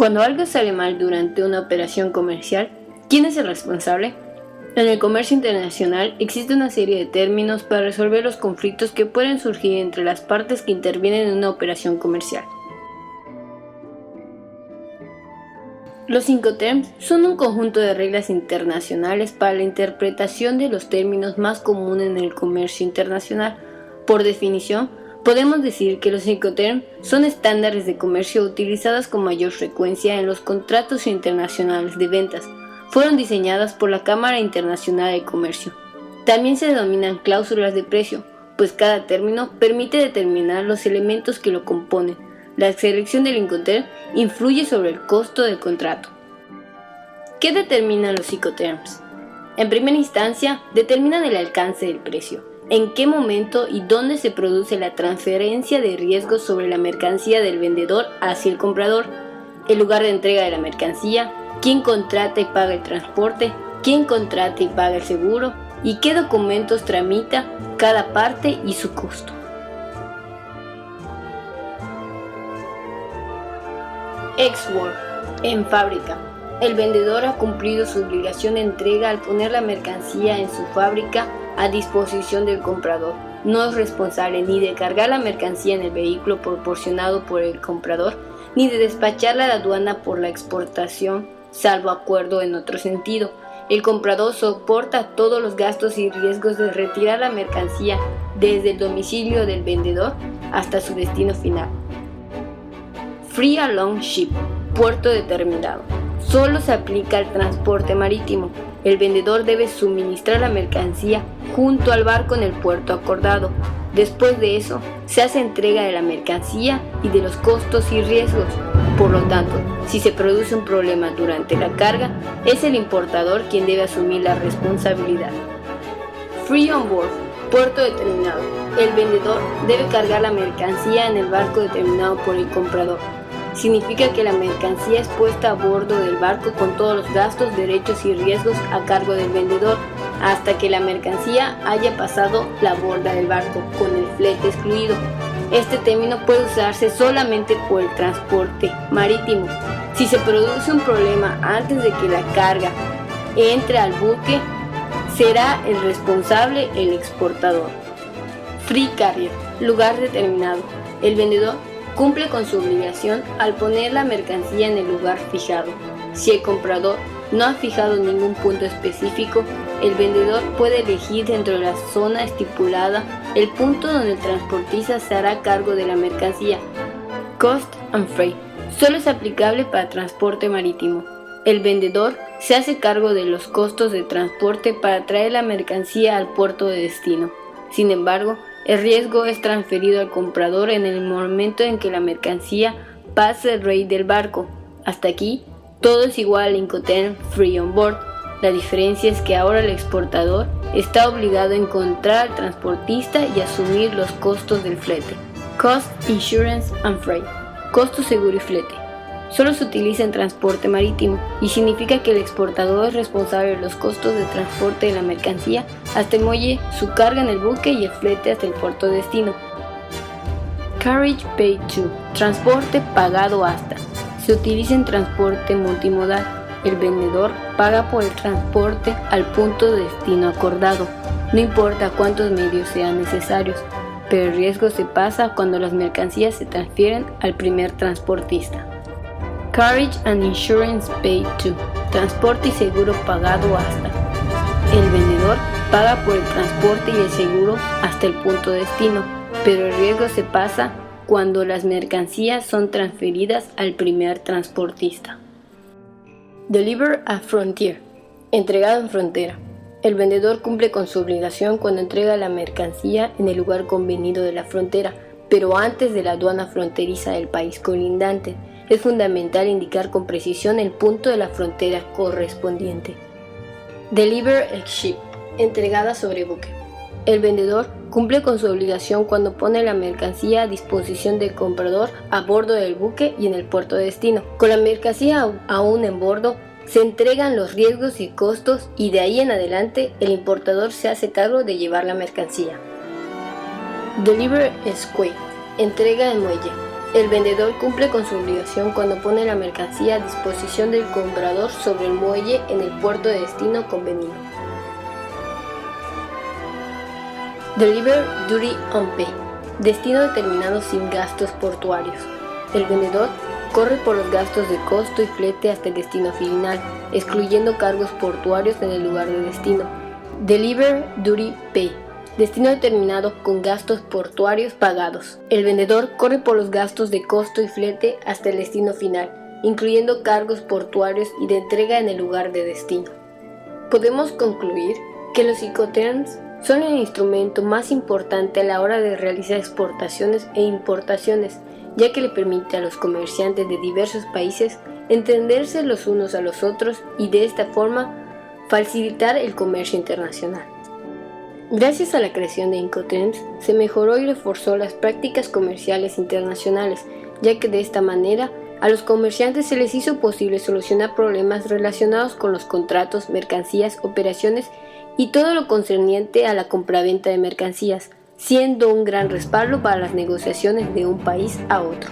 Cuando algo sale mal durante una operación comercial, ¿quién es el responsable? En el comercio internacional existe una serie de términos para resolver los conflictos que pueden surgir entre las partes que intervienen en una operación comercial. Los Incoterms son un conjunto de reglas internacionales para la interpretación de los términos más comunes en el comercio internacional. Por definición, podemos decir que los Incoterms son estándares de comercio utilizados con mayor frecuencia en los contratos internacionales de ventas. Fueron diseñadas por la Cámara Internacional de Comercio. También se denominan cláusulas de precio, pues cada término permite determinar los elementos que lo componen. La selección del Incoterm influye sobre el costo del contrato. ¿Qué determinan los Incoterms? En primera instancia, determinan el alcance del precio, en qué momento y dónde se produce la transferencia de riesgos sobre la mercancía del vendedor hacia el comprador, el lugar de entrega de la mercancía, quién contrata y paga el transporte, quién contrata y paga el seguro, y qué documentos tramita cada parte y su costo. Ex-work. En fábrica. El vendedor ha cumplido su obligación de entrega al poner la mercancía en su fábrica a disposición del comprador. No es responsable ni de cargar la mercancía en el vehículo proporcionado por el comprador, ni de despacharla a la aduana por la exportación, salvo acuerdo en otro sentido. El comprador soporta todos los gastos y riesgos de retirar la mercancía desde el domicilio del vendedor hasta su destino final. Free along ship, puerto determinado. Solo se aplica al transporte marítimo. El vendedor debe suministrar la mercancía junto al barco en el puerto acordado. Después de eso, se hace entrega de la mercancía y de los costos y riesgos. Por lo tanto, si se produce un problema durante la carga, es el importador quien debe asumir la responsabilidad. Free on board, puerto determinado. El vendedor debe cargar la mercancía en el barco determinado por el comprador. Significa que la mercancía es puesta a bordo del barco con todos los gastos, derechos y riesgos a cargo del vendedor hasta que la mercancía haya pasado la borda del barco, con el flete excluido. Este término puede usarse solamente por el transporte marítimo. Si se produce un problema antes de que la carga entre al buque, será el responsable el exportador. Free carrier, lugar determinado. El vendedor cumple con su obligación al poner la mercancía en el lugar fijado. Si el comprador no ha fijado ningún punto específico, el vendedor puede elegir dentro de la zona estipulada el punto donde el transportista se hará cargo de la mercancía. Cost and freight. Solo es aplicable para transporte marítimo. El vendedor se hace cargo de los costos de transporte para traer la mercancía al puerto de destino. Sin embargo, el riesgo es transferido al comprador en el momento en que la mercancía pase el rey del barco. Hasta aquí, todo es igual al Incoterm Free on Board. La diferencia es que ahora el exportador está obligado a encontrar al transportista y asumir los costos del flete. Cost, Insurance and Freight. Costo, seguro y flete. Solo se utiliza en transporte marítimo y significa que el exportador es responsable de los costos de transporte de la mercancía hasta el muelle, su carga en el buque y el flete hasta el puerto de destino. Carriage paid to, transporte pagado hasta. Se utiliza en transporte multimodal. El vendedor paga por el transporte al punto de destino acordado, no importa cuántos medios sean necesarios, pero el riesgo se pasa cuando las mercancías se transfieren al primer transportista. Carriage and Insurance Paid to, transporte y seguro pagado hasta. El vendedor paga por el transporte y el seguro hasta el punto de destino, pero el riesgo se pasa cuando las mercancías son transferidas al primer transportista. Deliver at Frontier, entregado en frontera. El vendedor cumple con su obligación cuando entrega la mercancía en el lugar convenido de la frontera, pero antes de la aduana fronteriza del país colindante. Es fundamental indicar con precisión el punto de la frontera correspondiente. Deliver at ship, entregada sobre buque. El vendedor cumple con su obligación cuando pone la mercancía a disposición del comprador a bordo del buque y en el puerto de destino. Con la mercancía aún en bordo, se entregan los riesgos y costos y de ahí en adelante el importador se hace cargo de llevar la mercancía. Deliver at quay, entrega en muelle. El vendedor cumple con su obligación cuando pone la mercancía a disposición del comprador sobre el muelle en el puerto de destino convenido. Deliver Duty on Pay. Destino determinado sin gastos portuarios. El vendedor corre por los gastos de costo y flete hasta el destino final, excluyendo cargos portuarios en el lugar de destino. Deliver Duty Pay. Destino determinado con gastos portuarios pagados. El vendedor corre por los gastos de costo y flete hasta el destino final, incluyendo cargos portuarios y de entrega en el lugar de destino. Podemos concluir que los Incoterms son el instrumento más importante a la hora de realizar exportaciones e importaciones, ya que le permite a los comerciantes de diversos países entenderse los unos a los otros y de esta forma facilitar el comercio internacional. Gracias a la creación de Incoterms, se mejoró y reforzó las prácticas comerciales internacionales, ya que de esta manera a los comerciantes se les hizo posible solucionar problemas relacionados con los contratos, mercancías, operaciones y todo lo concerniente a la compraventa de mercancías, siendo un gran respaldo para las negociaciones de un país a otro.